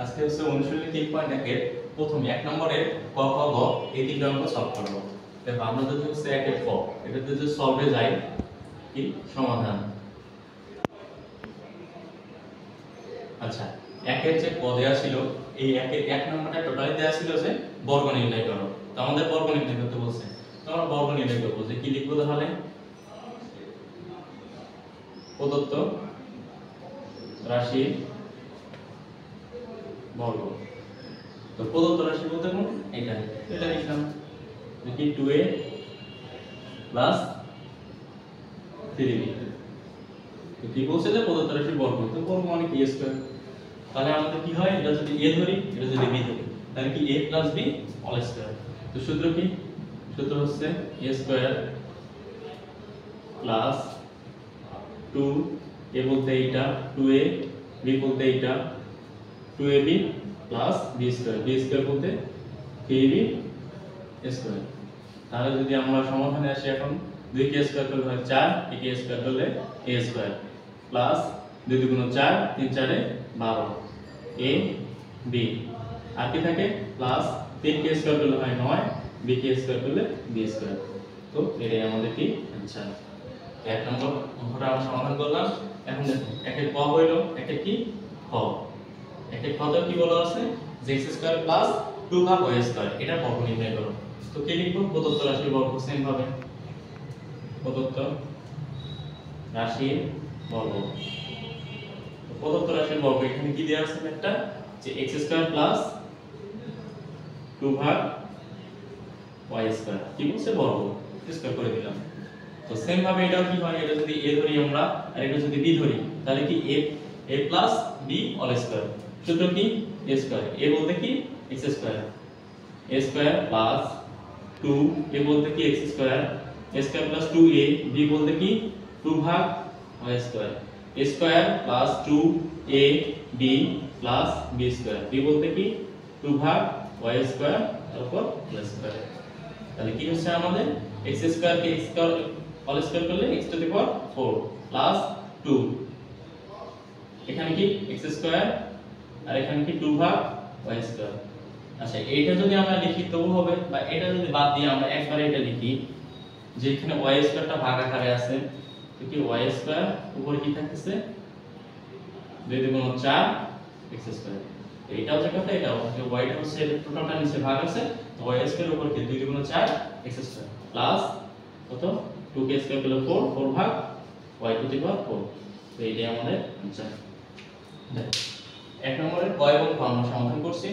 আজকে হচ্ছে অনুশীলনী 3.1 এর প্রথম 1 নম্বরের ক খ গ এই তিনটা অঙ্ক সলভ করব। দেখো আমরা যদি হচ্ছে 1 এর ক এটাতে যদি সলভে যাই কি সমাধান। আচ্ছা 1 এর যে ক দেয়া ছিল এই 1 এর 1 নম্বরটা টোটালি দেয়া ছিল যে বর্গ নির্ণয় করো। তো আমাদের বর্গ নির্ণয় করতে বলছে। তো আমরা বর্গ নির্ণয় করব যে কি লিখব তাহলে প্রদত্ত রাশি বর্গ। তো প্রদত্ত রাশি বলতে কোন এটা লিখলাম কি 2a প্লাস 3b। তো কি বলছে যে প্রদত্ত রাশি বর্গ, তো বর্গ মানে কি স্কয়ার। তাহলে আমাদের কি হয়, এটা যদি a ধরি এটা যদি b ধরি তাহলে কি a plus b all square. তো সূত্র কি, সূত্র হচ্ছে a স্কয়ার প্লাস 2a বলতে এইটা 2a, b বলতে এইটা 2ab plus b square, b square বলতে 3ab স্কয়ার। তাহলে যদি আমরা সমাধানে আসি এখন 2 কে স্কয়ার করলে হয় 4, a কে স্কয়ার করলে a স্কয়ার প্লাস 2 দুগুণ 4, 3 4 এ 12 a b আর কি থাকে প্লাস 3 কে স্কয়ার করলে হয় 9, b কে স্কয়ার করলে b স্কয়ার। তো এটাই আমাদের কি আনসার। এক নম্বর অঙ্কটা আমরা সমাধান করলাম। এখন দেখো একের ক হইলো, একের কি খ। একের খ তো কি বলা আছে যে x স্কয়ার প্লাস 2 ভাগ y স্কয়ার এটা বর্গ নির্ণয় করো। তো কি লিখবো, প্রদত্ত রাশির বর্গ সেম ভাবে প্রদত্ত রাশির বর্গ। তো প্রদত্ত রাশির বর্গ এখানে কি দেয়া আছে একটা যে x স্কয়ার প্লাস 2 ভাগ y স্কয়ার কি বলছে বর্গ স্কয়ার করে দিলাম। তো সেম ভাবে এটাও কি হয়, এটা যদি a ধরি আমরা আর এটা যদি b ধরি তাহলে কি a plus b all square. সূত্র কি a স্কয়ার, a বলতে কি x square, a square plus 2 a বলতে কি x square, a square plus 2a, b বলতে কি 2 ভাগ y square, a square plus 2a b plus b square, b বলতে কি 2 ভাগ y স্কয়ার তারপর y স্কয়ার। তাহলে কি হচ্ছে আমাদের x স্কয়ার কে x স্কয়ার অল স্কয়ার করলে x to the power 4 plus 2, এখানে কি x স্কয়ার আর এখানে কি 2 ভাগ y স্কয়ার। আচ্ছা এইটা যদি আমরা লিখি তবু হবে, বা এটা যদি বাদ দিয়ে আমরা একবারে এটা লিখি যে এখানে y স্কয়ারটা ভাগ আকারে আছে তো কি y স্কয়ার উপরে কি থাকতেছে 2 দুগুণ 4 x স্কয়ার। এইটাও যে কথা এটাও যে y টা হচ্ছে টোটালটা নিচে ভাগ আছে তো y স্কয়ার উপরে কি 2 দুগুণ 4 x স্কয়ার প্লাস কত 2 কে স্কয়ার করলে 4, 4 ভাগ y টু দি পাওয়ার 4। তো এইটাই আমাদের आंसर। এক নম্বরের ক এবং খ আমরা সমাধান করছি।